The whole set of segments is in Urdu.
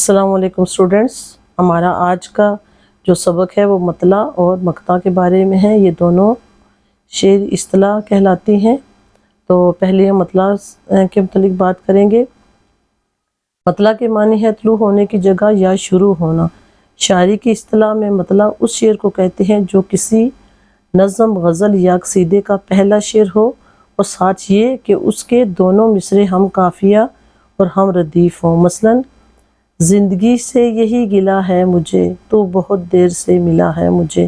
السلام علیکم اسٹوڈنٹس، ہمارا آج کا جو سبق ہے وہ مطلع اور مقطع کے بارے میں ہے۔ یہ دونوں شعر اصطلاح کہلاتی ہیں۔ تو پہلے ہم مطلع کے متعلق بات کریں گے۔ مطلع کے معنی ہے طلوع ہونے کی جگہ یا شروع ہونا۔ شاعری کی اصطلاح میں مطلع اس شعر کو کہتے ہیں جو کسی نظم، غزل یا قصیدے کا پہلا شعر ہو اور ساتھ یہ کہ اس کے دونوں مصرے ہم قافیہ اور ہم ردیف ہوں۔ مثلاً زندگی سے یہی گلہ ہے مجھے، تو بہت دیر سے ملا ہے مجھے۔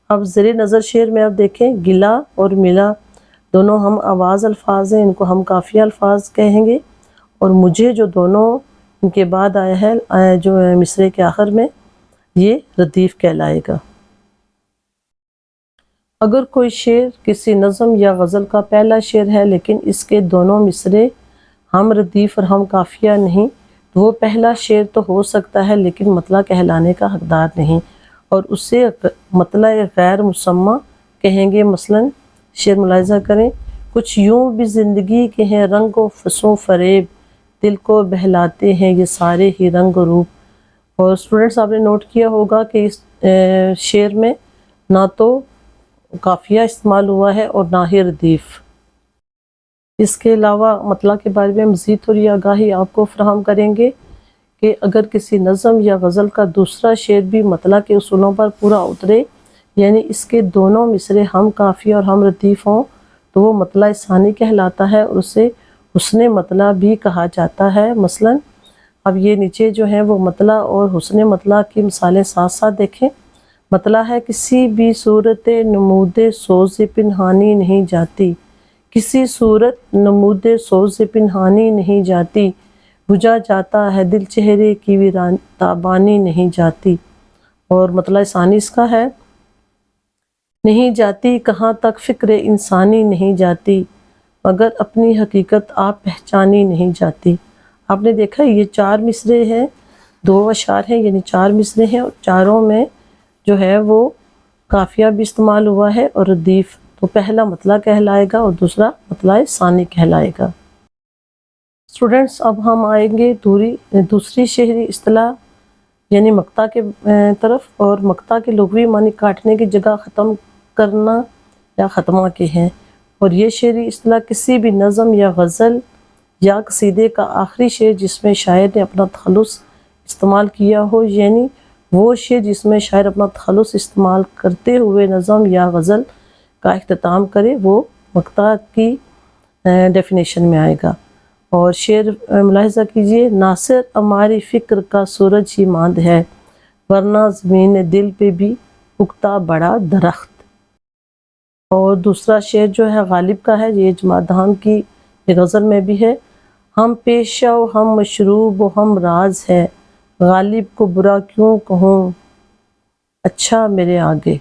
اب زیر نظر شعر میں آپ دیکھیں، گلہ اور ملا دونوں ہم آواز الفاظ ہیں، ان کو ہم قافیہ الفاظ کہیں گے، اور مجھے جو دونوں ان کے بعد آیا ہے جو مصرے کے آخر میں، یہ ردیف کہلائے گا۔ اگر کوئی شعر کسی نظم یا غزل کا پہلا شعر ہے لیکن اس کے دونوں مصرے ہم ردیف اور ہم قافیہ نہیں، تو وہ پہلا شعر تو ہو سکتا ہے لیکن مطلع کہلانے کا حقدار نہیں، اور اسے مطلع غیر مسمى کہیں گے۔ مثلاً شعر ملاحظہ کریں، کچھ یوں بھی زندگی کے ہیں رنگ و فسوں فریب، دل کو بہلاتے ہیں یہ سارے ہی رنگ و روپ۔ اور اسٹوڈنٹس آپ نے نوٹ کیا ہوگا کہ اس شعر میں نہ تو قافیہ استعمال ہوا ہے اور نہ ہی ردیف۔ اس کے علاوہ مطلع کے بارے میں مزید تھوڑی آگاہی آپ کو فراہم کریں گے کہ اگر کسی نظم یا غزل کا دوسرا شعر بھی مطلع کے اصولوں پر پورا اترے، یعنی اس کے دونوں مصرے ہم قافیہ اور ہم ردیف ہوں، تو وہ مطلع ثانی کہلاتا ہے اور اسے حسن مطلع بھی کہا جاتا ہے۔ مثلاً اب یہ نیچے جو ہیں وہ مطلع اور حسن مطلع کی مثالیں ساتھ ساتھ دیکھیں۔ مطلع ہے کسی بھی صورت نمود سوز پنہانی نہیں جاتی، کسی صورت نمود سوز پنہانی نہیں جاتی، بجھا جاتا ہے دل چہرے کی ویران تابانی نہیں جاتی۔ اور مطلع ثانی اس کا ہے، نہیں جاتی کہاں تک فکر انسانی نہیں جاتی، مگر اپنی حقیقت آپ پہچانی نہیں جاتی۔ آپ نے دیکھا یہ چار مصرے ہیں، دو اشعار ہیں، یعنی چار مصرے ہیں، اور چاروں میں جو ہے وہ قافیہ بھی استعمال ہوا ہے اور ردیف۔ تو پہلا مطلع کہلائے گا اور دوسرا مطلع ثانی کہلائے گا۔ اسٹوڈنٹس اب ہم آئیں گے دوسری شعری اصطلاح یعنی مقطع کے طرف، اور مقطع کے لغوی معنی کاٹنے کی جگہ ختم کرنا یا ختمہ کے ہیں، اور یہ شعری اصطلاح کسی بھی نظم یا غزل یا قصیدے کا آخری شعر جس میں شاعر نے اپنا تخلص استعمال کیا ہو، یعنی وہ شعر جس میں شاعر اپنا تخلص استعمال کرتے ہوئے نظم یا غزل کا اختتام کرے، وہ مقطع کی ڈیفینیشن میں آئے گا۔ اور شعر ملاحظہ کیجئے، ناصر ہماری فکر کا سورج ہی ماند ہے، ورنہ زمین دل پہ بھی اگتا بڑا درخت۔ اور دوسرا شعر جو ہے غالب کا ہے، یہ جماعت دہان کی غزل میں بھی ہے، ہم پیشہ و ہم مشروب و ہم راز ہے، غالب کو برا کیوں کہوں اچھا میرے آگے۔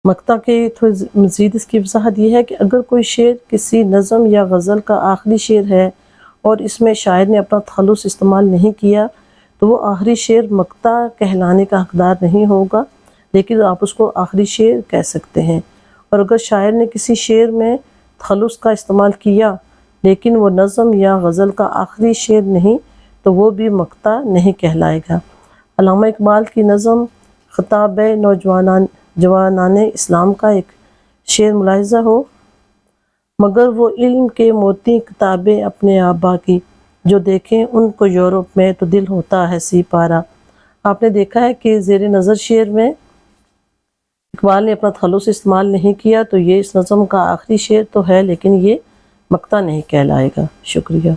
مقطع کے مزید اس کی وضاحت یہ ہے کہ اگر کوئی شعر کسی نظم یا غزل کا آخری شعر ہے اور اس میں شاعر نے اپنا تخلص استعمال نہیں کیا، تو وہ آخری شعر مقطع کہلانے کا حقدار نہیں ہوگا، لیکن آپ اس کو آخری شعر کہہ سکتے ہیں۔ اور اگر شاعر نے کسی شعر میں تخلص کا استعمال کیا لیکن وہ نظم یا غزل کا آخری شعر نہیں، تو وہ بھی مقطع نہیں کہلائے گا۔ علامہ اقبال کی نظم خطاب جوانان اسلام کا ایک شعر ملاحظہ ہو، مگر وہ علم کے موتی کتابیں اپنے آبا کی، جو دیکھیں ان کو یورپ میں تو دل ہوتا ہے سی پارا۔ آپ نے دیکھا ہے کہ زیر نظر شعر میں اقبال نے اپنا تخلص استعمال نہیں کیا، تو یہ اس نظم کا آخری شعر تو ہے لیکن یہ مقطع نہیں کہلائے گا۔ شکریہ۔